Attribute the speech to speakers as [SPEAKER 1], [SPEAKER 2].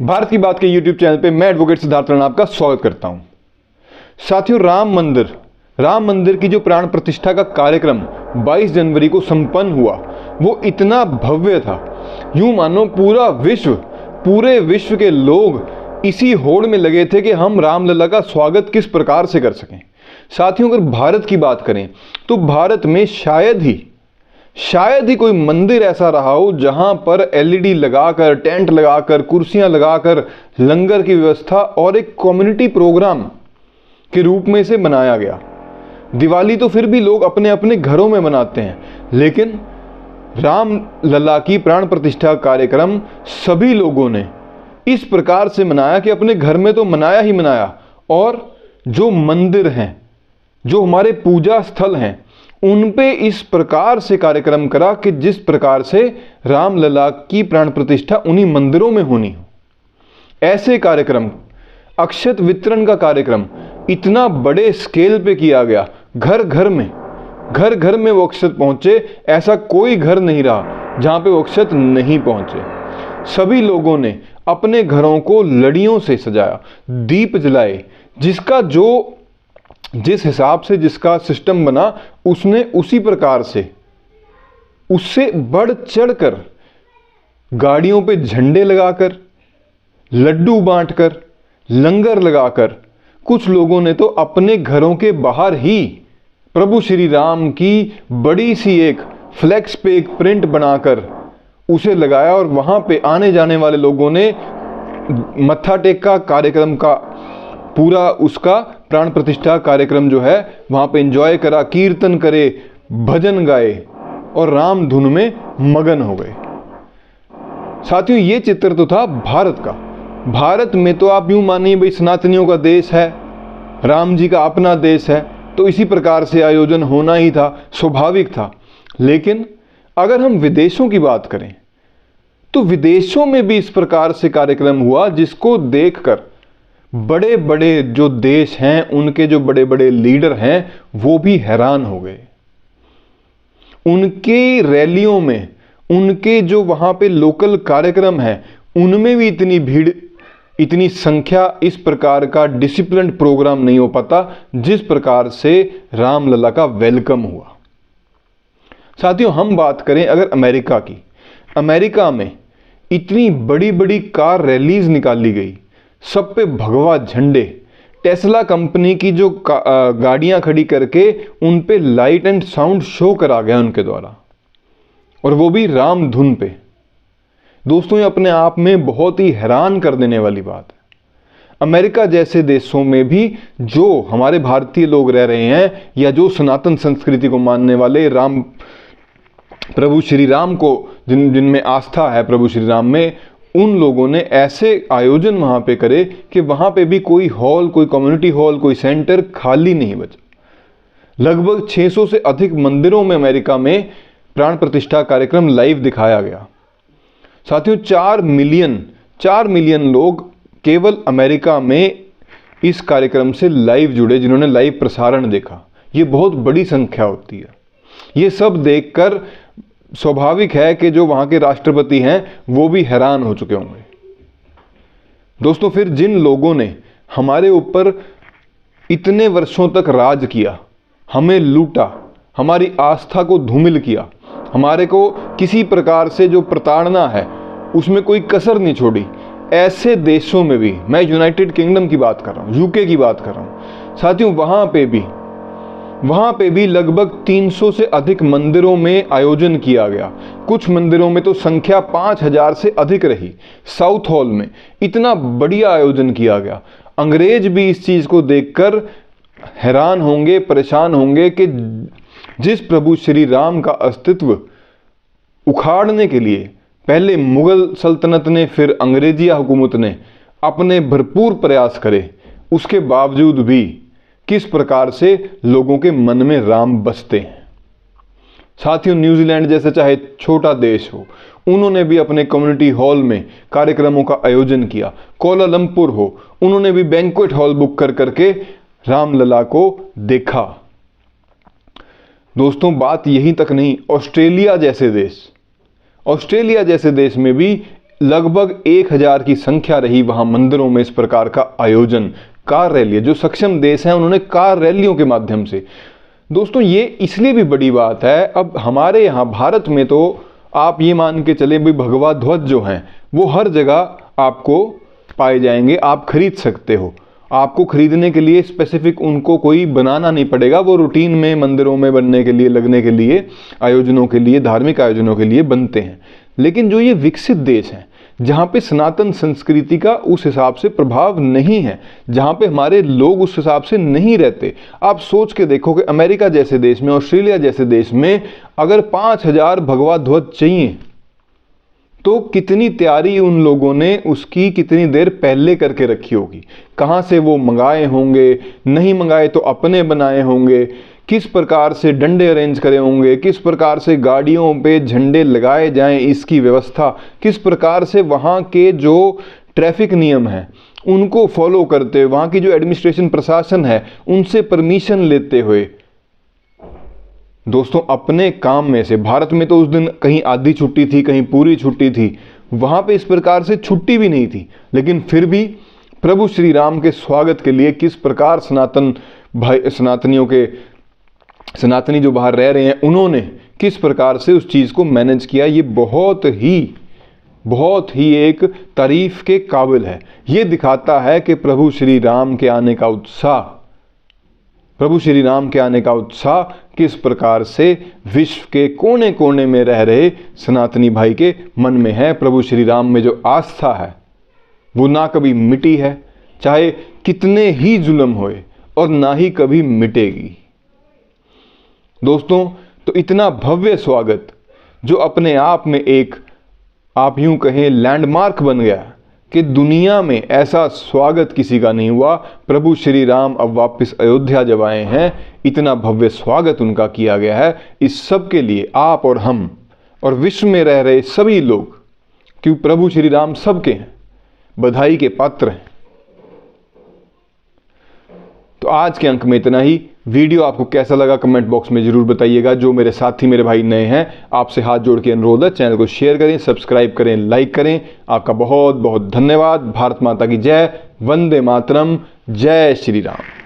[SPEAKER 1] भारत की बात के YouTube चैनल पे मैं एडवोकेट सिद्धार्थ राणा आपका स्वागत करता हूं। साथियों, राम मंदिर की जो प्राण प्रतिष्ठा का कार्यक्रम 22 जनवरी को संपन्न हुआ, वो इतना भव्य था। यूं मानो पूरे विश्व के लोग इसी होड़ में लगे थे कि हम रामलला का स्वागत किस प्रकार से कर सकें। साथियों, अगर भारत की बात करें तो भारत में शायद ही कोई मंदिर ऐसा रहा हो जहां पर एलईडी लगाकर, टेंट लगाकर, कुर्सियां लगाकर लंगर की व्यवस्था और एक कम्युनिटी प्रोग्राम के रूप में इसे मनाया गया। दिवाली तो फिर भी लोग अपने अपने घरों में मनाते हैं, लेकिन राम लला की प्राण प्रतिष्ठा कार्यक्रम सभी लोगों ने इस प्रकार से मनाया कि अपने घर में तो मनाया ही मनाया, और जो मंदिर हैं, जो हमारे पूजा स्थल हैं, उन पे इस प्रकार से कार्यक्रम करा कि जिस प्रकार से रामलला की प्राण प्रतिष्ठा उन्हीं मंदिरों में होनी हो। ऐसे कार्यक्रम, अक्षत वितरण का कार्यक्रम इतना बड़े स्केल पे किया गया, घर घर में वो अक्षत पहुंचे। ऐसा कोई घर नहीं रहा जहां पे वो अक्षत नहीं पहुंचे। सभी लोगों ने अपने घरों को लड़ियों से सजाया, दीप जलाए, जिस हिसाब से जिसका सिस्टम बना उसने उसी प्रकार से, उससे बढ़ चढ़कर गाड़ियों पे झंडे लगाकर, लड्डू बांटकर, लंगर लगाकर, कुछ लोगों ने तो अपने घरों के बाहर ही प्रभु श्री राम की बड़ी सी एक फ्लेक्स पे एक प्रिंट बनाकर उसे लगाया, और वहां पे आने जाने वाले लोगों ने मत्था टेका, कार्यक्रम का पूरा उसका प्राण प्रतिष्ठा कार्यक्रम जो है वहां पे एंजॉय करा, कीर्तन करे, भजन गाए और राम धुन में मगन हो गए। साथियों, ये चित्र तो था भारत का। भारत में तो आप यूं मानिए भाई सनातनियों का देश है, राम जी का अपना देश है, तो इसी प्रकार से आयोजन होना ही था, स्वाभाविक था। लेकिन अगर हम विदेशों की बात करें तो विदेशों में भी इस प्रकार से कार्यक्रम हुआ, जिसको देखकर बड़े बड़े जो देश हैं, उनके जो बड़े बड़े लीडर हैं, वो भी हैरान हो गए। उनके रैलियों में, उनके जो वहां पे लोकल कार्यक्रम हैं, उनमें भी इतनी भीड़, इतनी संख्या, इस प्रकार का डिसिप्लिन प्रोग्राम नहीं हो पाता जिस प्रकार से रामलला का वेलकम हुआ। साथियों, हम बात करें अगर अमेरिका की, अमेरिका में इतनी बड़ी बड़ी कार रैलीज निकाली गई, सब पे भगवा झंडे, टेस्ला कंपनी की जो गाड़ियां खड़ी करके उन पे लाइट एंड साउंड शो करा गया उनके द्वारा, और वो भी राम धुन पे। दोस्तों, ये अपने आप में बहुत ही हैरान कर देने वाली बात है। अमेरिका जैसे देशों में भी जो हमारे भारतीय लोग रह रहे हैं, या जो सनातन संस्कृति को मानने वाले, राम प्रभु श्री राम को जिनमें आस्था है प्रभु श्री राम में, उन लोगों ने ऐसे आयोजन वहां पे करे कि वहां पे भी कोई हॉल, कोई कम्युनिटी हॉल, कोई सेंटर खाली नहीं बचा। लगभग 600 से अधिक मंदिरों में अमेरिका में प्राण प्रतिष्ठा कार्यक्रम लाइव दिखाया गया। साथियों, 4 मिलियन लोग केवल अमेरिका में इस कार्यक्रम से लाइव जुड़े, जिन्होंने लाइव प्रसारण देखा। ये बहुत बड़ी संख्या होती है। ये सब देखकर स्वाभाविक है कि जो वहां के राष्ट्रपति हैं वो भी हैरान हो चुके होंगे। दोस्तों, फिर जिन लोगों ने हमारे ऊपर इतने वर्षों तक राज किया, हमें लूटा, हमारी आस्था को धूमिल किया, हमारे को किसी प्रकार से जो प्रताड़ना है उसमें कोई कसर नहीं छोड़ी, ऐसे देशों में भी, मैं यूनाइटेड किंगडम की बात कर रहा हूं, यूके की बात कर रहा हूं साथियों, वहां पे भी लगभग 300 से अधिक मंदिरों में आयोजन किया गया। कुछ मंदिरों में तो संख्या 5000 से अधिक रही। साउथ हॉल में इतना बढ़िया आयोजन किया गया। अंग्रेज भी इस चीज को देखकर हैरान होंगे, परेशान होंगे कि जिस प्रभु श्री राम का अस्तित्व उखाड़ने के लिए पहले मुगल सल्तनत ने, फिर अंग्रेजी हुकूमत ने अपने भरपूर प्रयास करे, उसके बावजूद भी किस प्रकार से लोगों के मन में राम बसते हैं। साथियों, न्यूजीलैंड जैसे चाहे छोटा देश हो, उन्होंने भी अपने कम्युनिटी हॉल में कार्यक्रमों का आयोजन किया। कोलालंपुर हो, उन्होंने भी बैंक्वेट हॉल बुक कर करके रामलला को देखा। दोस्तों, बात यहीं तक नहीं, ऑस्ट्रेलिया जैसे देश में भी लगभग 1000 की संख्या रही वहां मंदिरों में इस प्रकार का आयोजन। कार रैली, जो सक्षम देश हैं उन्होंने कार रैलियों के माध्यम से। दोस्तों ये इसलिए भी बड़ी बात है, अब हमारे यहाँ भारत में तो आप ये मान के चले भाई भगवा ध्वज जो हैं वो हर जगह आपको पाए जाएंगे, आप खरीद सकते हो। आपको खरीदने के लिए स्पेसिफिक उनको कोई बनाना नहीं पड़ेगा, वो रूटीन में मंदिरों में बनने के लिए, लगने के लिए, आयोजनों के लिए, धार्मिक आयोजनों के लिए बनते हैं। लेकिन जो ये विकसित देश हैं जहाँ पे सनातन संस्कृति का उस हिसाब से प्रभाव नहीं है, जहाँ पे हमारे लोग उस हिसाब से नहीं रहते, आप सोच के देखो कि अमेरिका जैसे देश में, ऑस्ट्रेलिया जैसे देश में अगर 5000 भगवा ध्वज चाहिए तो कितनी तैयारी उन लोगों ने उसकी कितनी देर पहले करके रखी होगी, कहाँ से वो मंगाए होंगे, नहीं मंगाए तो अपने बनाए होंगे, किस प्रकार से डंडे अरेंज करे होंगे, किस प्रकार से गाड़ियों पे झंडे लगाए जाएं, इसकी व्यवस्था, किस प्रकार से वहाँ के जो ट्रैफिक नियम हैं उनको फॉलो करते हुए, वहाँ की जो एडमिनिस्ट्रेशन प्रशासन है उनसे परमिशन लेते हुए। दोस्तों अपने काम में से, भारत में तो उस दिन कहीं आधी छुट्टी थी, कहीं पूरी छुट्टी थी, वहाँ पे इस प्रकार से छुट्टी भी नहीं थी, लेकिन फिर भी प्रभु श्री राम के स्वागत के लिए किस प्रकार सनातनी जो बाहर रह रहे हैं उन्होंने किस प्रकार से उस चीज़ को मैनेज किया, ये बहुत ही एक तारीफ के काबिल है। ये दिखाता है कि प्रभु श्री राम के आने का उत्साह किस प्रकार से विश्व के कोने कोने में रह रहे सनातनी भाई के मन में है। प्रभु श्री राम में जो आस्था है वो ना कभी मिटी है, चाहे कितने ही जुल्म होए, और ना ही कभी मिटेगी। दोस्तों तो इतना भव्य स्वागत जो अपने आप में एक, आप यूं कहें, लैंडमार्क बन गया कि दुनिया में ऐसा स्वागत किसी का नहीं हुआ। प्रभु श्री राम अब वापस अयोध्या जब आए हैं, इतना भव्य स्वागत उनका किया गया है। इस सब के लिए आप और हम और विश्व में रह रहे सभी लोग, क्योंकि प्रभु श्री राम सबके हैं, बधाई के पात्र हैं। तो आज के अंक में इतना ही। वीडियो आपको कैसा लगा कमेंट बॉक्स में जरूर बताइएगा। जो मेरे साथी, मेरे भाई नए हैं, आपसे हाथ जोड़ के अनुरोध है, चैनल को शेयर करें, सब्सक्राइब करें, लाइक करें। आपका बहुत बहुत धन्यवाद। भारत माता की जय। वंदे मातरम। जय श्री राम।